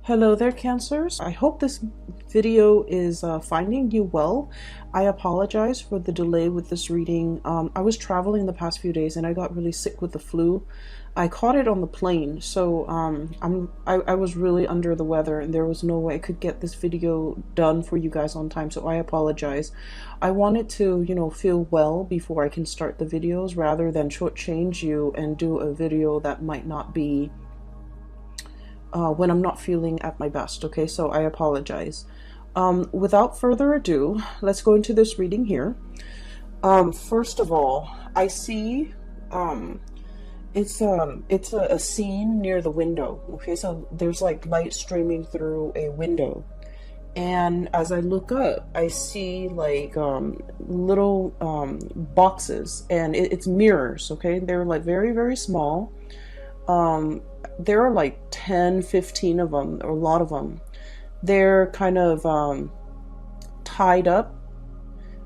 Hello there, Cancers. I hope this video is finding you well. I apologize for the delay with this reading. I was traveling the past few days and I got really sick with the flu. I caught it on the plane, so I was really under the weather and there was no way I could get this video done for you guys on time, so I apologize. I wanted to, feel well before I can start the videos rather than shortchange you and do a video that might not be when I'm not feeling at my best. Okay, so I apologize. Without further ado, let's go into this reading here. First of all, I see it's a scene near the window. Okay, so there's like light streaming through a window, and as I look up, I see like little boxes, and it's mirrors. Okay, they're like very, very small. There are like 10, 15 of them, or a lot of them. They're kind of tied up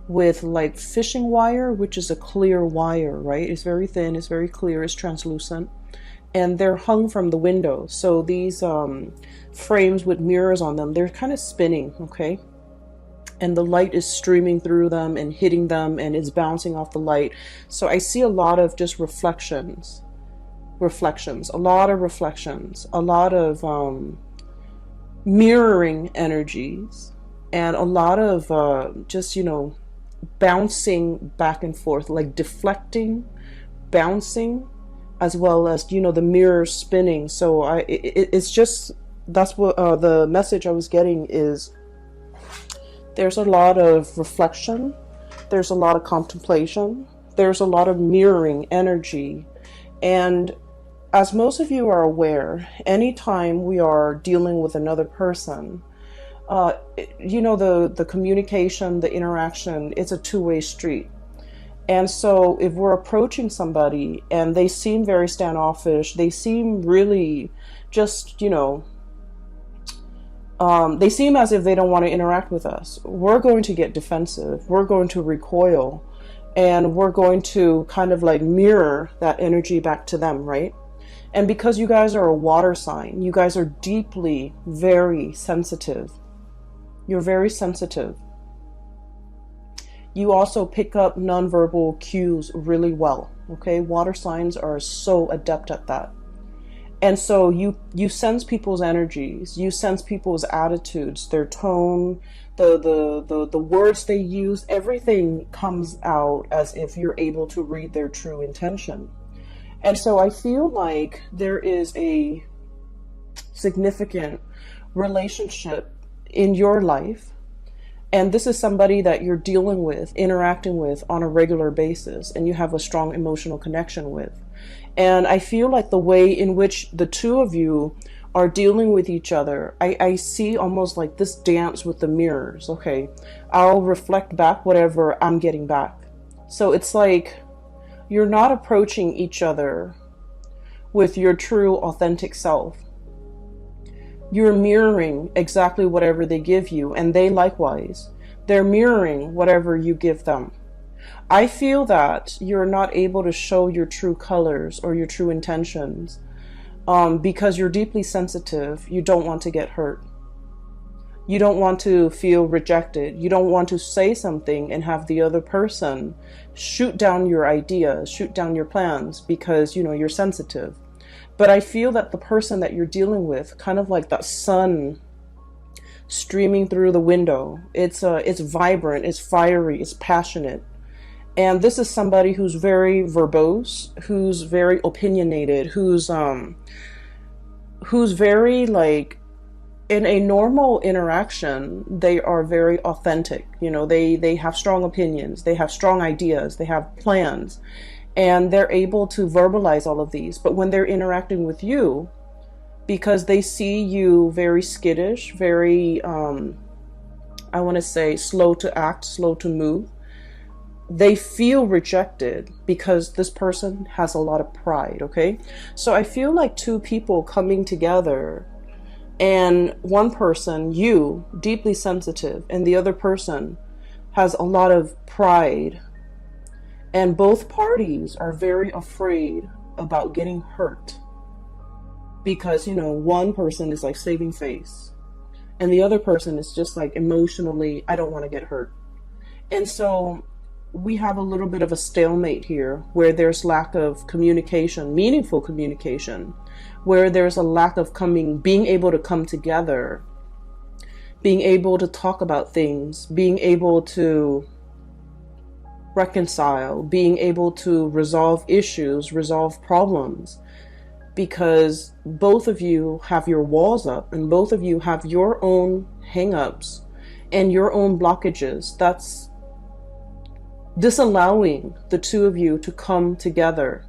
with like fishing wire, which is a clear wire, right? It's very thin, it's very clear, it's translucent, and they're hung from the window. So these frames with mirrors on them, they're kind of spinning, okay? And the light is streaming through them and hitting them, and it's bouncing off the light. So I see a lot of just reflections, a lot of reflections, a lot of mirroring energies, and a lot of just bouncing back and forth, like deflecting, bouncing, as well as the mirror spinning. So it's just, that's what the message I was getting is, there's a lot of reflection, there's a lot of contemplation, there's a lot of mirroring energy. And as most of you are aware, anytime we are dealing with another person, the communication, the interaction, it's a two-way street. And so if we're approaching somebody and they seem very standoffish, they seem really just, they seem as if they don't want to interact with us, we're going to get defensive, we're going to recoil, and we're going to kind of like mirror that energy back to them, right? And because you guys are a water sign, you guys are deeply, very sensitive. You're very sensitive. You also pick up nonverbal cues really well, okay? Water signs are so adept at that. And so you sense people's energies, you sense people's attitudes, their tone, the words they use, everything comes out as if you're able to read their true intention. And so I feel like there is a significant relationship in your life, and this is somebody that you're dealing with, interacting with on a regular basis, and you have a strong emotional connection with. And I feel like the way in which the two of you are dealing with each other, I see almost like this dance with the mirrors. Okay, I'll reflect back whatever I'm getting back. So it's like you're not approaching each other with your true, authentic self. You're mirroring exactly whatever they give you, and they likewise. They're mirroring whatever you give them. I feel that you're not able to show your true colors or your true intentions because you're deeply sensitive. You don't want to get hurt. You don't want to feel rejected. You don't want to say something and have the other person shoot down your ideas, shoot down your plans because, you're sensitive. But I feel that the person that you're dealing with, kind of like that sun streaming through the window, it's vibrant, it's fiery, it's passionate. And this is somebody who's very verbose, who's very opinionated, who's very like, in a normal interaction, they are very authentic. They have strong opinions, they have strong ideas, they have plans, and they're able to verbalize all of these. But when they're interacting with you, because they see you very skittish, very, I want to say slow to act, slow to move, they feel rejected because this person has a lot of pride, okay? So I feel like two people coming together, and one person, you, deeply sensitive, and the other person has a lot of pride. And both parties are very afraid about getting hurt. because, you know, one person is like saving face and the other person is just like emotionally, I don't want to get hurt. And so we have a little bit of a stalemate here where there's lack of communication, meaningful communication, where there's a lack of being able to come together, being able to talk about things, being able to reconcile, being able to resolve issues, resolve problems, because both of you have your walls up and both of you have your own hang-ups and your own blockages that's disallowing the two of you to come together.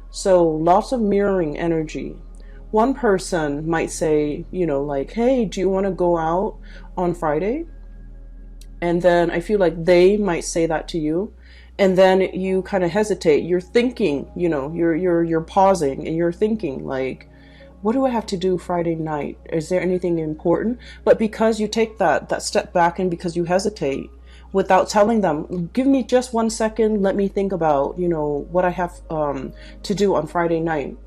So lots of mirroring energy. One person might say, you know, like, hey, do you want to go out on Friday? And then I feel like they might say that to you. And then you kind of hesitate. You're thinking, you know, you're pausing and you're thinking like, what do I have to do Friday night? Is there anything important? But because you take that step back and because you hesitate without telling them, give me just 1 second, let me think about, you know, what I have to do on Friday night.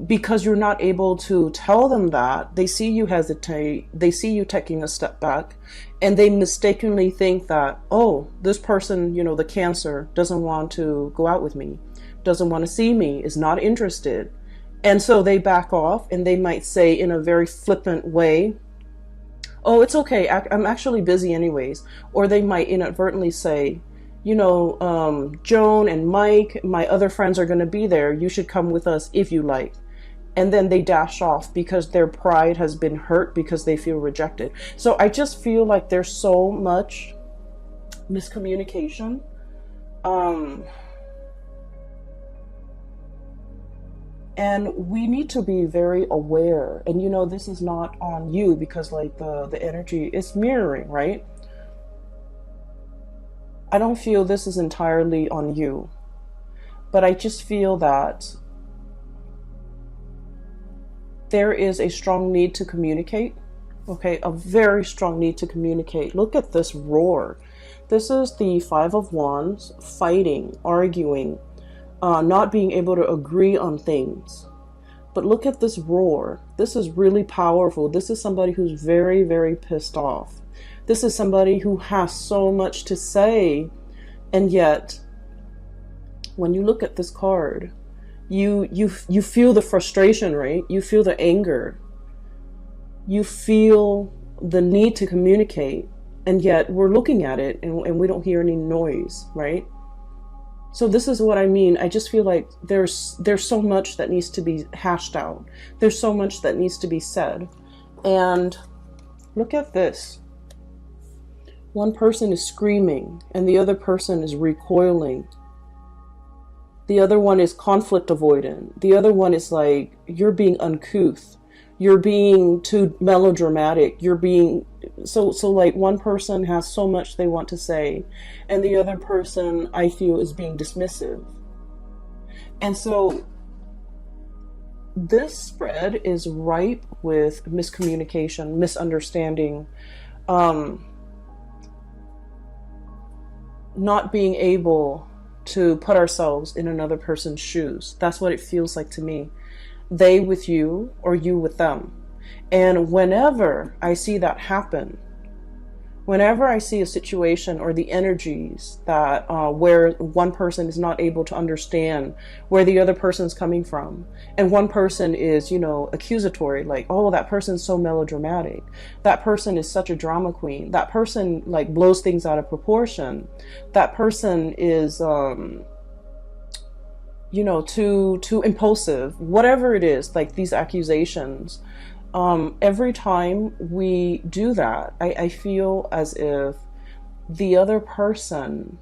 Because you're not able to tell them that, they see you hesitate, they see you taking a step back, and they mistakenly think that, oh, this person, you know, the Cancer, doesn't want to go out with me, doesn't want to see me, is not interested. And so they back off and they might say in a very flippant way, oh, it's okay, I'm actually busy anyways. Or they might inadvertently say, you know, Joan and Mike, my other friends are going to be there. You should come with us if you like. And then they dash off because their pride has been hurt because they feel rejected. So I just feel like there's so much miscommunication. And we need to be very aware. And, you know, this is not on you because like the energy is mirroring, right? I don't feel this is entirely on you, but I just feel that there is a strong need to communicate, okay? A very strong need to communicate. Look at this roar. This is the Five of Wands, fighting, arguing, not being able to agree on things. But look at this roar. This is really powerful. This is somebody who's very, very pissed off. This is somebody who has so much to say, and yet when you look at this card, you feel the frustration, right? You feel the anger. You feel the need to communicate, and yet we're looking at it and we don't hear any noise, right? So this is what I mean. I just feel like there's so much that needs to be hashed out. There's so much that needs to be said. And look at this. One person is screaming and the other person is recoiling. The other one is conflict avoidant. The other one is like, you're being uncouth. You're being too melodramatic. You're being so like one person has so much they want to say and the other person, I feel, is being dismissive. And so this spread is ripe with miscommunication, misunderstanding, not being able to put ourselves in another person's shoes. That's what it feels like to me. They with you or you with them. And whenever I see that happen, whenever I see a situation or the energies that where one person is not able to understand where the other person's coming from, and one person is, you know, accusatory, like, oh, that person's so melodramatic, that person is such a drama queen, that person like blows things out of proportion, that person is you know, too impulsive, whatever it is, like these accusations. Every time we do that, I feel as if the other person,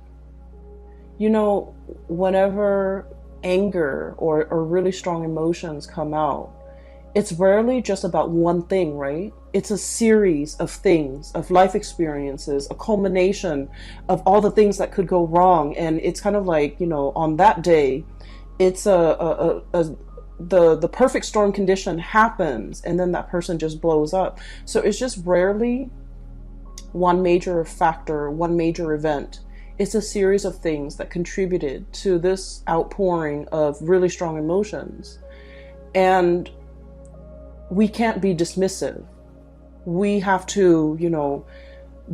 you know, whenever anger or really strong emotions come out, it's rarely just about one thing, right? It's a series of things, of life experiences, a culmination of all the things that could go wrong. And it's kind of like, you know, on that day, it's the perfect storm condition happens and then that person just blows up. So it's just rarely one major factor, one major event. It's a series of things that contributed to this outpouring of really strong emotions. And we can't be dismissive. We have to,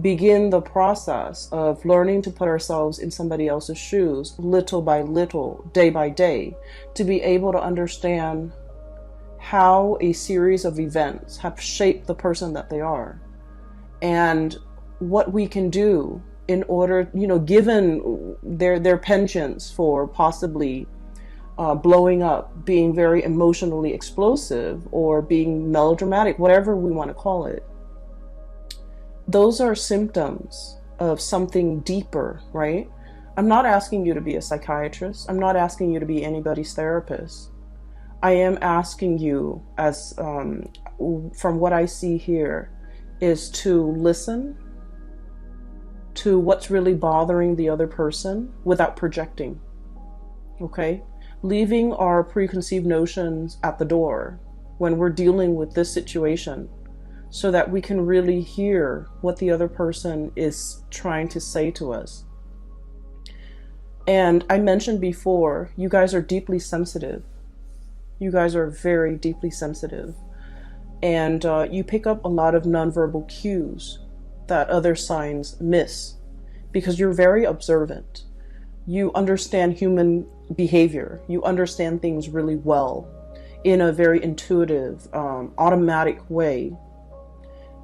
begin the process of learning to put ourselves in somebody else's shoes, little by little, day by day, to be able to understand how a series of events have shaped the person that they are, and what we can do in order, given their penchants for possibly blowing up, being very emotionally explosive, or being melodramatic, whatever we want to call it. Those are symptoms of something deeper, right? I'm not asking you to be a psychiatrist. I'm not asking you to be anybody's therapist. I am asking you, as from what I see here, is to listen to what's really bothering the other person without projecting, okay? Leaving our preconceived notions at the door when we're dealing with this situation, so that we can really hear what the other person is trying to say to us. And I mentioned before, you guys are deeply sensitive. You guys are very deeply sensitive. And you pick up a lot of nonverbal cues that other signs miss, because you're very observant. You understand human behavior. You understand things really well in a very intuitive, automatic way.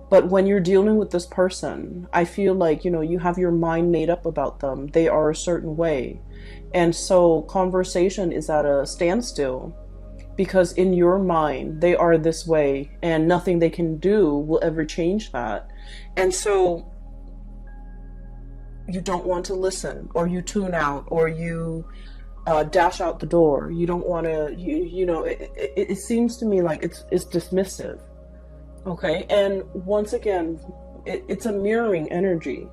But when you're dealing with this person, I feel like, you have your mind made up about them. They are a certain way. And so conversation is at a standstill, because in your mind, they are this way, and nothing they can do will ever change that. And so you don't want to listen, or you tune out, or you dash out the door. You don't want to, it seems to me like it's dismissive. Okay, and once again, it's a mirroring energy.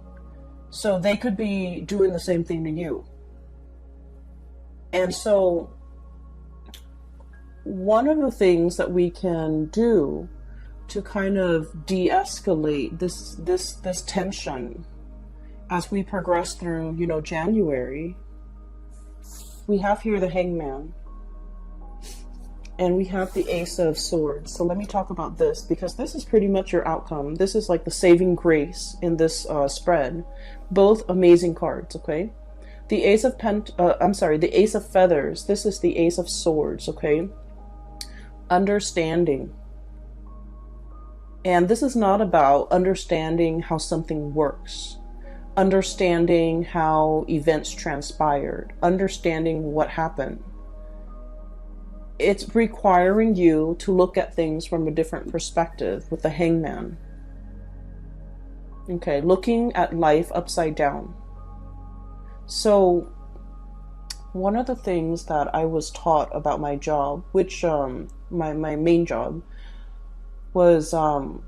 So they could be doing the same thing to you. And so one of the things that we can do to kind of de-escalate this tension as we progress through, January, we have here the Hangman. And we have the Ace of Swords. So let me talk about this, because this is pretty much your outcome. This is like the saving grace in this spread. Both amazing cards, okay? The Ace of the Ace of Feathers. This is the Ace of Swords, okay? Understanding. And this is not about understanding how something works, understanding how events transpired, understanding what happened. It's requiring you to look at things from a different perspective with the Hangman. Okay, looking at life upside down. So, one of the things that I was taught about my job, which my main job, was a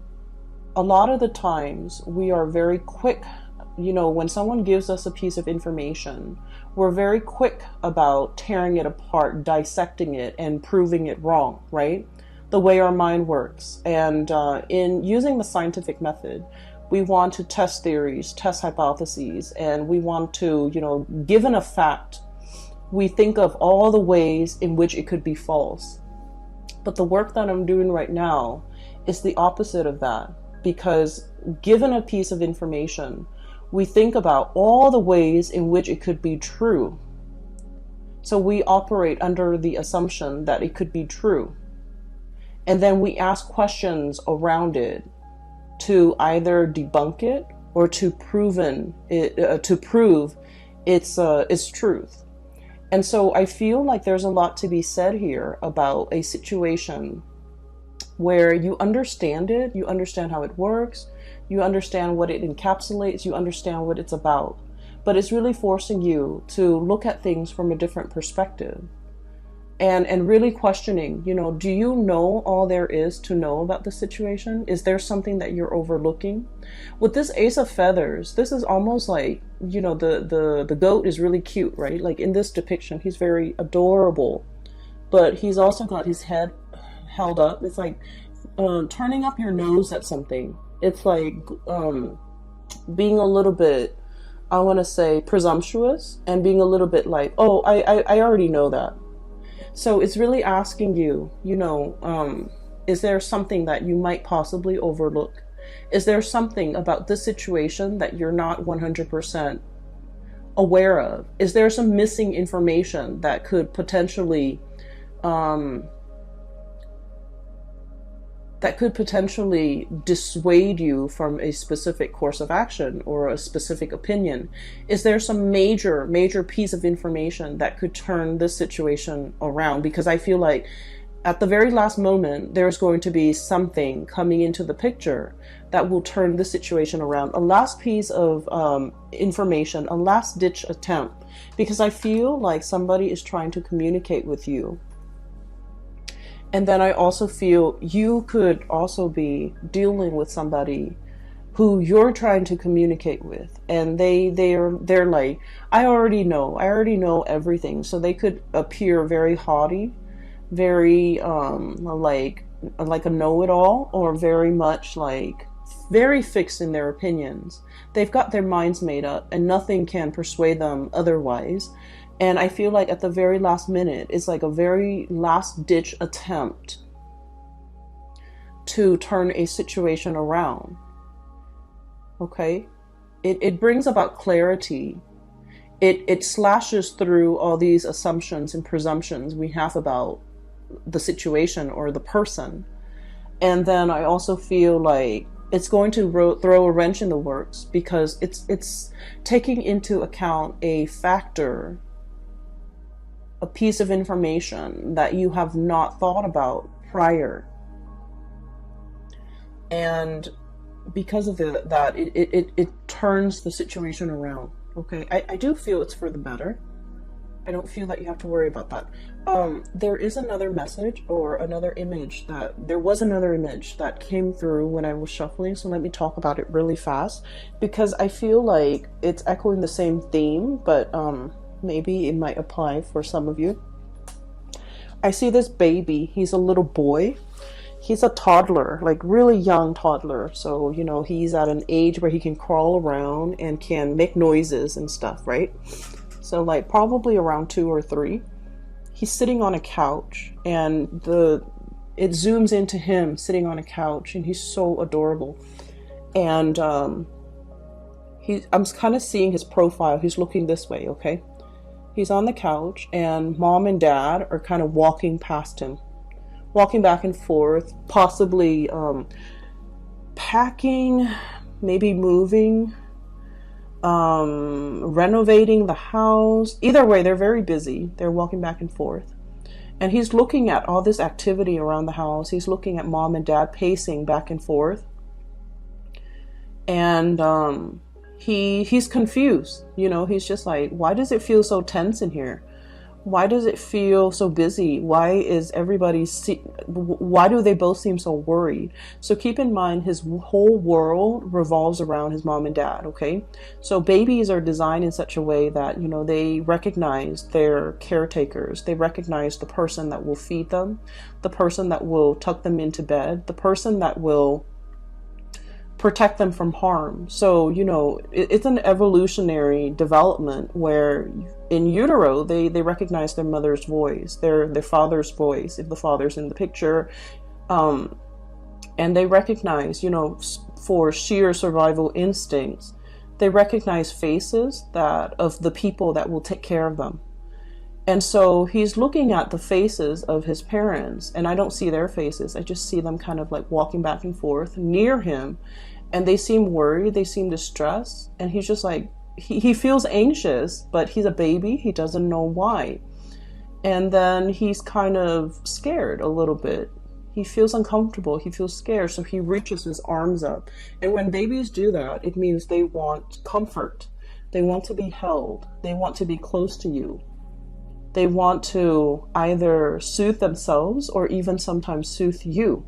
lot of the times we are very quick, when someone gives us a piece of information, we're very quick about tearing it apart, dissecting it, and proving it wrong, right? The way our mind works. And in using the scientific method, we want to test theories, test hypotheses, and we want to, given a fact, we think of all the ways in which it could be false. But the work that I'm doing right now is the opposite of that, because given a piece of information, we think about all the ways in which it could be true. So we operate under the assumption that it could be true. And then we ask questions around it to either debunk it or to prove its truth. And so I feel like there's a lot to be said here about a situation where you understand it, you understand how it works, you understand what it encapsulates, you understand what it's about. But it's really forcing you to look at things from a different perspective. And really questioning, do you know all there is to know about the situation? Is there something that you're overlooking? With this Ace of Feathers, this is almost like, the goat is really cute, right? Like in this depiction, he's very adorable, but he's also got his head held up. It's like turning up your nose at something. It's like being a little bit, I want to say, presumptuous, and being a little bit like, I already know that. So it's really asking you, Is there something that you might possibly overlook? Is there something about this situation that you're not 100% aware of? Is there some missing information that could potentially dissuade you from a specific course of action or a specific opinion? Is there some major piece of information that could turn this situation around? Because I feel like at the very last moment, there's going to be something coming into the picture that will turn the situation around. A last piece of information, a last ditch attempt, because I feel like somebody is trying to communicate with you. And then I also feel you could also be dealing with somebody who you're trying to communicate with, and they're like, I already know everything. So they could appear very haughty, very like a know-it-all, or very much like very fixed in their opinions. They've got their minds made up and nothing can persuade them otherwise. And I feel like at the very last minute, it's like a very last ditch attempt to turn a situation around. Okay? It brings about clarity. It slashes through all these assumptions and presumptions we have about the situation or the person. And then I also feel like it's going to throw a wrench in the works, because it's taking into account a factor, a piece of information that you have not thought about prior. And because of that, it turns the situation around. Okay, I do feel it's for the better. I don't feel that you have to worry about that. There is another message or another image there was another image that came through when I was shuffling. So let me talk about it really fast, because I feel like it's echoing the same theme, but maybe it might apply for some of you. I see this baby. He's a little boy. He's a toddler, like really young toddler. So, you know, he's at an age where he can crawl around and can make noises and stuff, right? So like probably around 2 or 3. He's sitting on a couch, and it zooms into him sitting on a couch, and he's so adorable. And I'm kind of seeing his profile. He's looking this way, okay? He's on the couch, and mom and dad are kind of walking past him, walking back and forth, possibly packing, maybe moving, renovating the house. Either way, they're very busy. They're walking back and forth. And he's looking at all this activity around the house. He's looking at mom and dad pacing back and forth. And he's confused. You know, he's just like, why does it feel so tense in here? Why does it feel so busy? Why do they both seem so worried? So keep in mind, his whole world revolves around his mom and dad, okay? So babies are designed in such a way that, you know, they recognize their caretakers. They recognize the person that will feed them, the person that will tuck them into bed, the person that will protect them from harm. So, you know, it's an evolutionary development where in utero, they recognize their mother's voice, their father's voice, if the father's in the picture. And they recognize, you know, for sheer survival instincts, they recognize faces of the people that will take care of them. And so he's looking at the faces of his parents, and I don't see their faces. I just see them kind of like walking back and forth near him. And they seem worried, they seem distressed, and he's just like, he feels anxious, but he's a baby, he doesn't know why. And then he's kind of scared a little bit. He feels uncomfortable, he feels scared, so he reaches his arms up. And when babies do that, it means they want comfort. They want to be held. They want to be close to you. They want to either soothe themselves or even sometimes soothe you.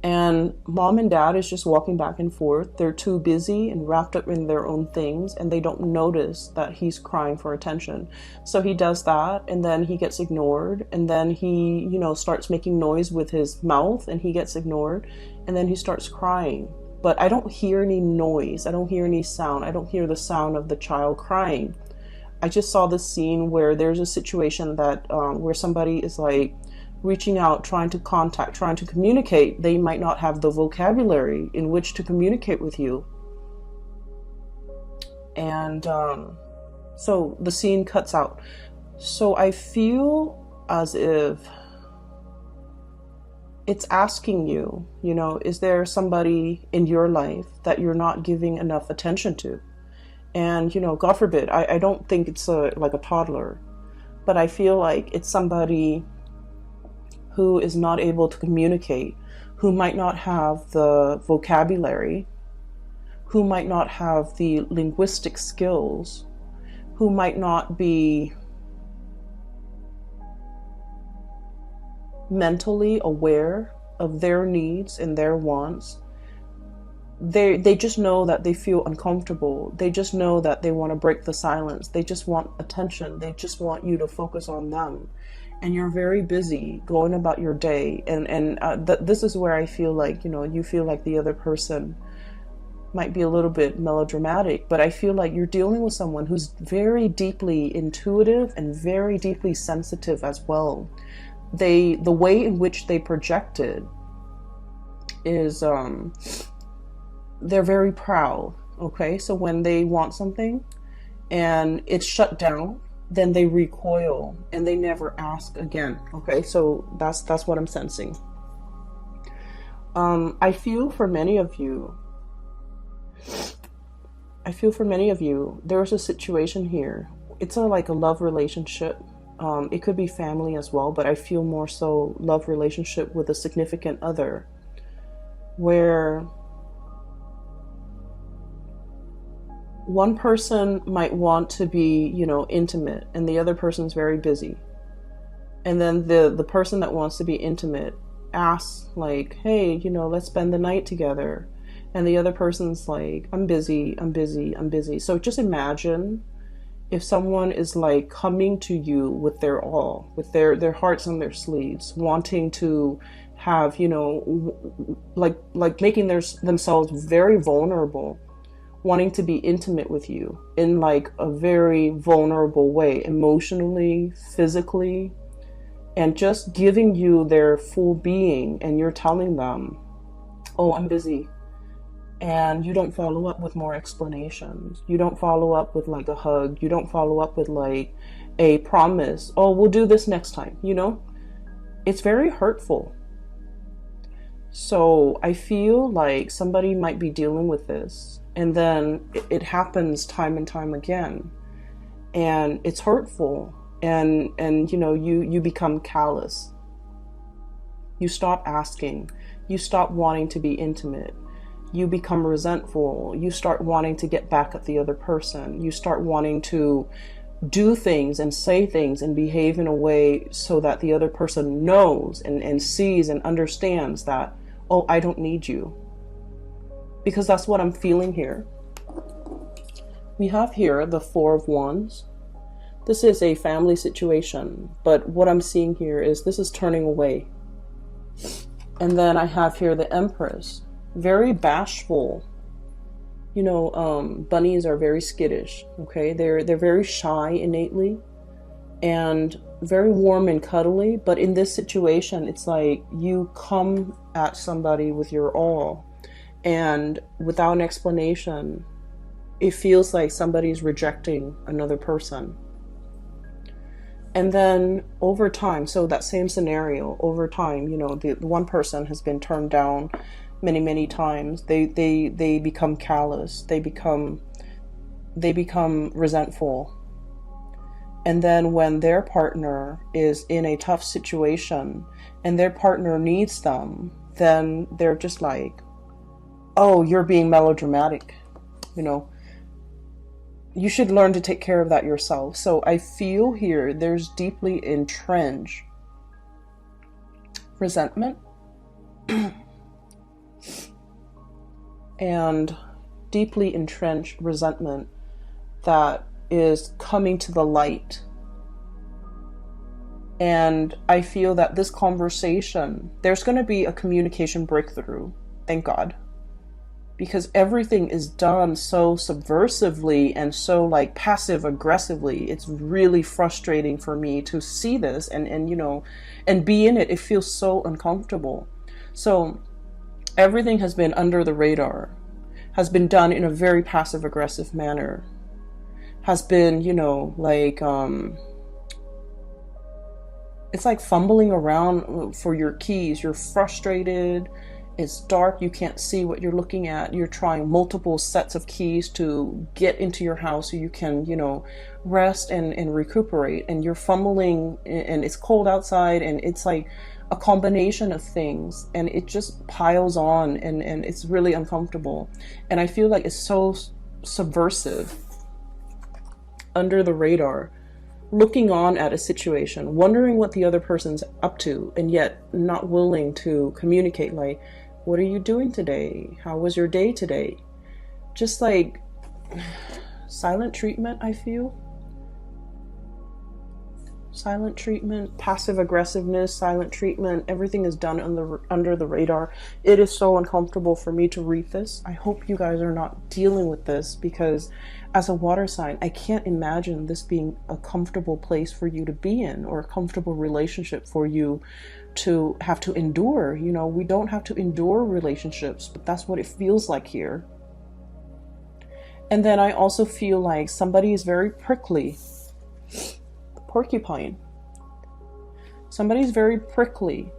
And mom and dad is just walking back and forth. They're too busy and wrapped up in their own things, and they don't notice that he's crying for attention. So he does that, and then he gets ignored, and then he, you know, starts making noise with his mouth, and he gets ignored, and then he starts crying. But I don't hear any noise. I don't hear any sound. I don't hear the sound of the child crying. I just saw this scene where there's a situation that where somebody is like reaching out, trying to contact, trying to communicate, they might not have the vocabulary in which to communicate with you. And so the scene cuts out. So I feel as if it's asking you, you know, is there somebody in your life that you're not giving enough attention to? And, you know, God forbid, I don't think it's like a toddler, but I feel like it's somebody who is not able to communicate, who might not have the vocabulary, who might not have the linguistic skills, who might not be mentally aware of their needs and their wants. They just know that they feel uncomfortable. They just know that they want to break the silence. They just want attention. They just want you to focus on them. And you're very busy going about your day. And this is where I feel like, you know, you feel like the other person might be a little bit melodramatic, but I feel like you're dealing with someone who's very deeply intuitive and very deeply sensitive as well. The way in which they project it is they're very proud. Okay, so when they want something and it's shut down, then they recoil and they never ask again. Okay, so that's what I'm sensing. I feel for many of you, there's a situation here. It's like a love relationship. It could be family as well, but I feel more so love relationship with a significant other, where one person might want to be, you know, intimate, and the other person's very busy. And then the person that wants to be intimate asks, like, hey, you know, let's spend the night together. And the other person's like, I'm busy. So just imagine if someone is like coming to you with their all, with their hearts on their sleeves, wanting to have, you know, like making themselves very vulnerable, wanting to be intimate with you in like a very vulnerable way, emotionally, physically, and just giving you their full being, and you're telling them, oh, I'm busy. And you don't follow up with more explanations. You don't follow up with like a hug. You don't follow up with like a promise. Oh, we'll do this next time, you know? It's very hurtful. So I feel like somebody might be dealing with this, and then it happens time and time again. And it's hurtful. And you know, you become callous. You stop asking. You stop wanting to be intimate. You become resentful. You start wanting to get back at the other person. You start wanting to do things and say things and behave in a way so that the other person knows and sees and understands that, oh, I don't need you. Because that's what I'm feeling here. We have here the Four of Wands. This is a family situation, but what I'm seeing here is this is turning away. And then I have here the Empress. Very bashful. You know, bunnies are very skittish. Okay, they're very shy innately, and very warm and cuddly. But in this situation, it's like you come at somebody with your all, and without an explanation, it feels like somebody's rejecting another person. And then over time, so that same scenario, over time, you know, the one person has been turned down many times. They become callous. They become resentful. And then when their partner is in a tough situation and their partner needs them, then they're just like, oh, you're being melodramatic. You know, you should learn to take care of that yourself. So I feel here there's deeply entrenched resentment and deeply entrenched resentment that is coming to the light. And I feel that this conversation, there's going to be a communication breakthrough, thank God. because everything is done so subversively and so like passive aggressively. It's really frustrating for me to see this and you know, and be in it. It feels so uncomfortable. So everything has been under the radar, has been done in a very passive aggressive manner, has been, you know, like it's like fumbling around for your keys. You're frustrated. It's dark. You can't see what you're looking at. You're trying multiple sets of keys to get into your house so you can, you know, rest and recuperate. And you're fumbling, and it's cold outside, and it's like a combination of things, and it just piles on, and it's really uncomfortable. And I feel like it's so subversive, under the radar, looking on at a situation, wondering what the other person's up to, and yet not willing to communicate, like, what are you doing today? How was your day today? Just like silent treatment, I feel. Silent treatment, passive aggressiveness, silent treatment. Everything is done under the radar. It is so uncomfortable for me to read this. I hope you guys are not dealing with this, because as a water sign, I can't imagine this being a comfortable place for you to be in, or a comfortable relationship for you to have to endure. You know, we don't have to endure relationships, but that's what it feels like here. And then I also feel like somebody is very prickly. Porcupine. Somebody's very prickly.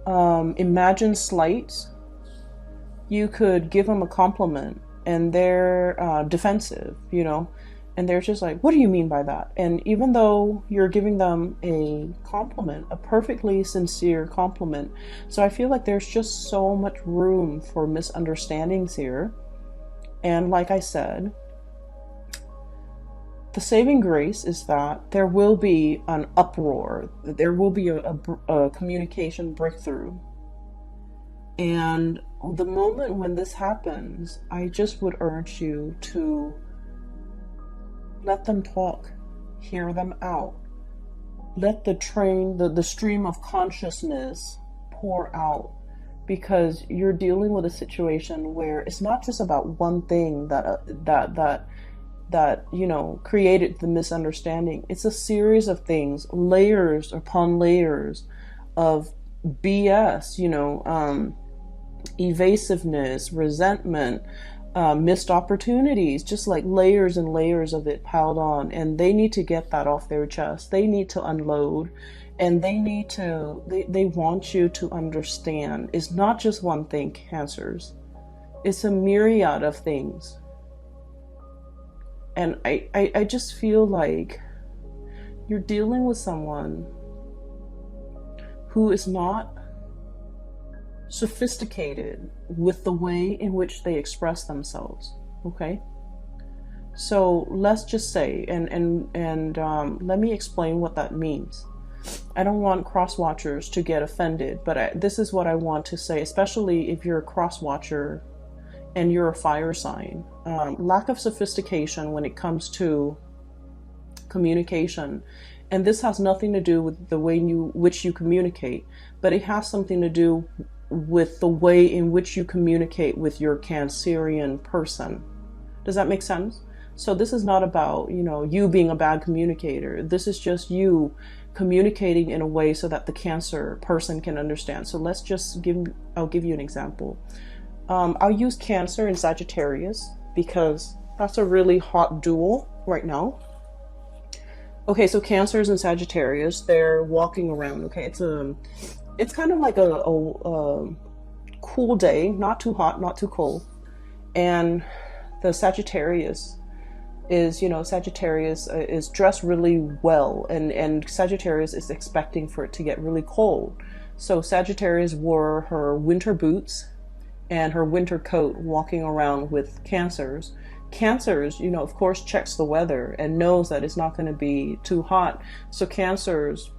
Imagine slights. You could give them a compliment and they're defensive, you know, and they're just like, what do you mean by that? And even though you're giving them a compliment, a perfectly sincere compliment, so I feel like there's just so much room for misunderstandings here. And like I said, the saving grace is that there will be an uproar, there will be a communication breakthrough. And the moment when this happens, I just would urge you to let them talk, hear them out. Let the stream of consciousness pour out, because you're dealing with a situation where it's not just about one thing that you know created the misunderstanding. It's a series of things, layers upon layers of BS, you know, evasiveness, resentment, missed opportunities, just like layers and layers of it piled on. And they need to get that off their chest. They need to unload, and they want you to understand it's not just one thing, Cancers. It's a myriad of things. And I just feel like you're dealing with someone who is not sophisticated with the way in which they express themselves. Okay? So let's just say, and let me explain what that means. I don't want cross-watchers to get offended, but this is what I want to say, especially if you're a cross-watcher and you're a fire sign. Lack of sophistication when it comes to communication. And this has nothing to do with the way in which you communicate, but it has something to do with the way in which you communicate with your Cancerian person. Does that make sense? So this is not about, you know, you being a bad communicator. This is just you communicating in a way so that the Cancer person can understand. So let's just I'll give you an example. I'll use Cancer and Sagittarius because that's a really hot duel right now. Okay, so Cancers and Sagittarius, they're walking around. Okay, it's kind of like a cool day, not too hot, not too cold. And the Sagittarius is, you know, Sagittarius is dressed really well, and Sagittarius is expecting for it to get really cold. So Sagittarius wore her winter boots and her winter coat, walking around with Cancers. Cancers, you know, of course, checks the weather and knows that it's not going to be too hot. So Cancers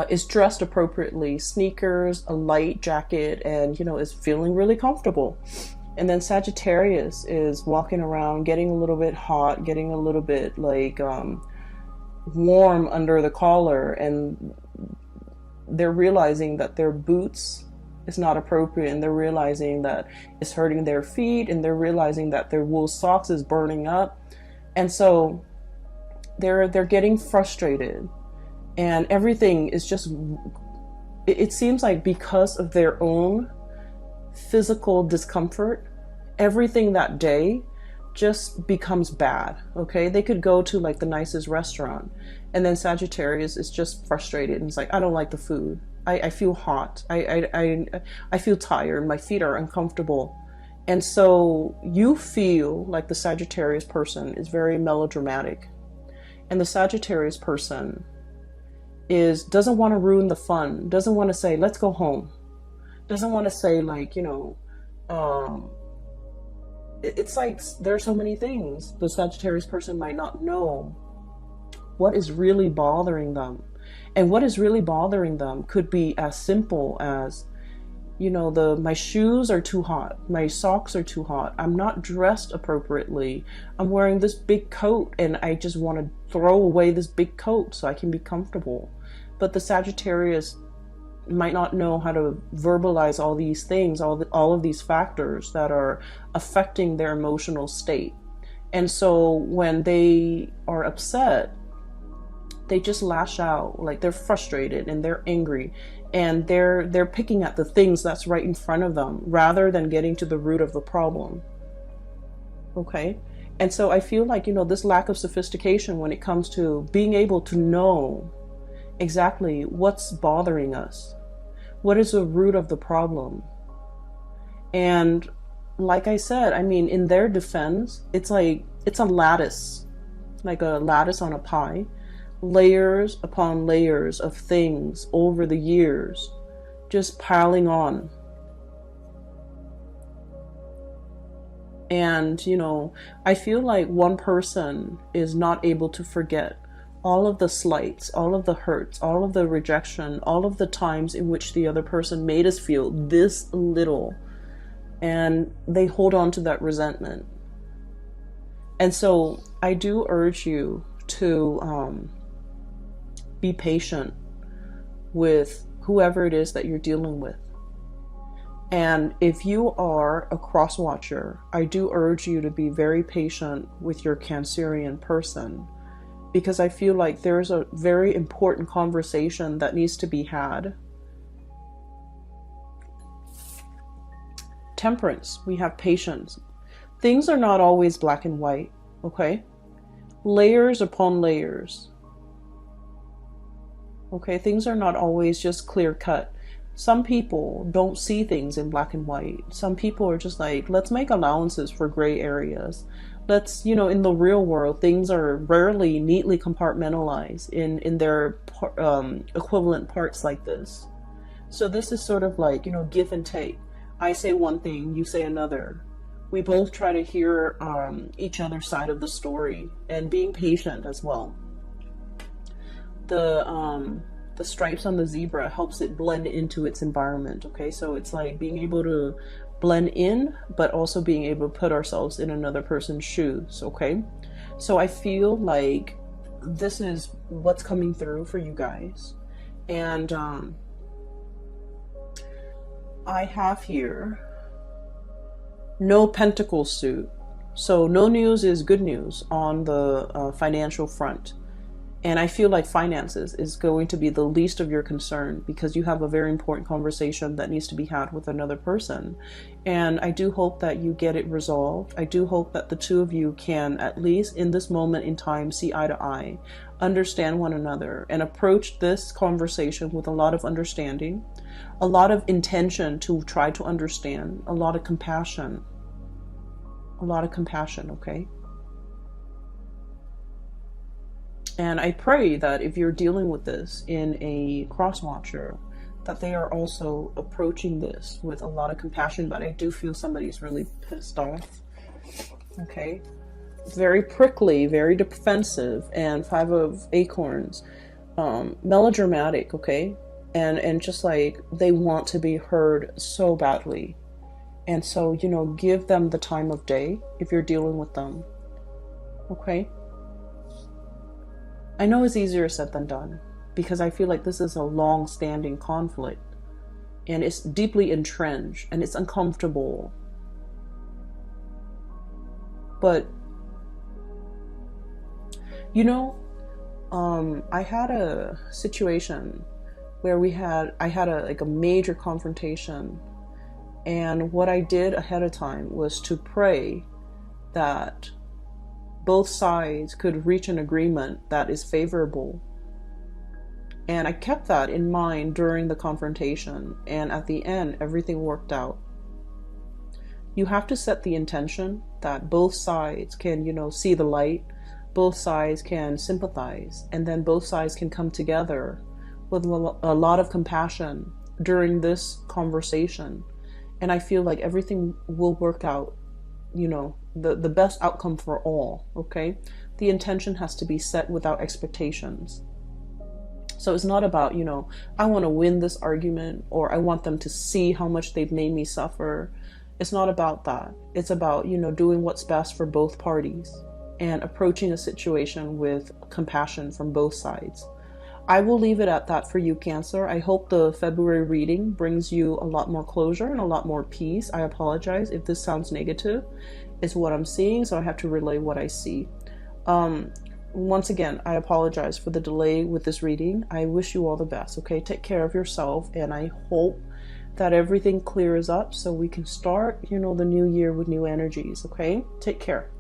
is dressed appropriately, sneakers, a light jacket, and, you know, is feeling really comfortable. And then Sagittarius is walking around, getting a little bit hot, getting a little bit like warm under the collar, and they're realizing that their boots is not appropriate, and they're realizing that it's hurting their feet, and they're realizing that their wool socks is burning up. And so they're getting frustrated, and everything is just, it seems like because of their own physical discomfort, everything that day just becomes bad. Okay, they could go to like the nicest restaurant, and then Sagittarius is just frustrated and it's like, I don't like the food. I feel hot. I feel tired. My feet are uncomfortable. And so you feel like the Sagittarius person is very melodramatic, and the Sagittarius person doesn't want to ruin the fun, doesn't want to say let's go home, doesn't want to say like, it's like there are so many things. The Sagittarius person might not know what is really bothering them. And what is really bothering them could be as simple as, my shoes are too hot, my socks are too hot, I'm not dressed appropriately, I'm wearing this big coat and I just want to throw away this big coat so I can be comfortable. But the Sagittarius might not know how to verbalize all these things, all of these factors that are affecting their emotional state. And so when they are upset, they just lash out, like they're frustrated and they're angry, and they're picking at the things that's right in front of them rather than getting to the root of the problem. Okay? And so I feel like, this lack of sophistication when it comes to being able to know exactly what's bothering us, what is the root of the problem. And like I said, in their defense, it's like it's a lattice, like a lattice on a pie. Layers upon layers of things over the years, just piling on. And, I feel like one person is not able to forget all of the slights, all of the hurts, all of the rejection, all of the times in which the other person made us feel this little. And they hold on to that resentment. And so I do urge you to be patient with whoever it is that you're dealing with. And if you are a cross watcher, I do urge you to be very patient with your Cancerian person, because I feel like there's a very important conversation that needs to be had. Temperance, we have patience. Things are not always black and white, okay? Layers upon layers. Okay, things are not always just clear cut. Some people don't see things in black and white. Some people are just like, let's make allowances for gray areas. Let's, in the real world, things are rarely neatly compartmentalized in their equivalent parts like this. So this is sort of like, give and take. I say one thing, you say another. We both try to hear each other's side of the story, and being patient as well. The stripes on the zebra helps it blend into its environment. Okay, so it's like being able to blend in, but also being able to put ourselves in another person's shoes. Okay, so I feel like this is what's coming through for you guys. And I have here no pentacles suit, so no news is good news on the financial front. And I feel like finances is going to be the least of your concern, because you have a very important conversation that needs to be had with another person. And I do hope that you get it resolved. I do hope that the two of you can, at least in this moment in time, see eye to eye, understand one another, and approach this conversation with a lot of understanding, a lot of intention to try to understand, a lot of compassion. Okay? And I pray that if you're dealing with this in a cross watcher, that they are also approaching this with a lot of compassion. But I do feel somebody's really pissed off. Okay. Very prickly, very defensive, and 5 of acorns. Melodramatic, okay? And just like they want to be heard so badly. And so, give them the time of day if you're dealing with them. Okay? I know it's easier said than done, because I feel like this is a long-standing conflict. and it's deeply entrenched and it's uncomfortable. But, you know, I had a situation where I had a major confrontation, and what I did ahead of time was to pray that both sides could reach an agreement that is favorable. And I kept that in mind during the confrontation, and at the end, everything worked out. You have to set the intention that both sides can, see the light, both sides can sympathize, and then both sides can come together with a lot of compassion during this conversation. And I feel like everything will work out, the best outcome for all, okay? The intention has to be set without expectations. So it's not about, I want to win this argument, or I want them to see how much they've made me suffer. It's not about that. It's about, doing what's best for both parties and approaching a situation with compassion from both sides. I will leave it at that for you, Cancer. I hope the February reading brings you a lot more closure and a lot more peace. I apologize if this sounds negative. It's what I'm seeing, so I have to relay what I see. Once again, I apologize for the delay with this reading. I wish you all the best, okay? Take care of yourself, and I hope that everything clears up so we can start, the new year with new energies, okay? Take care.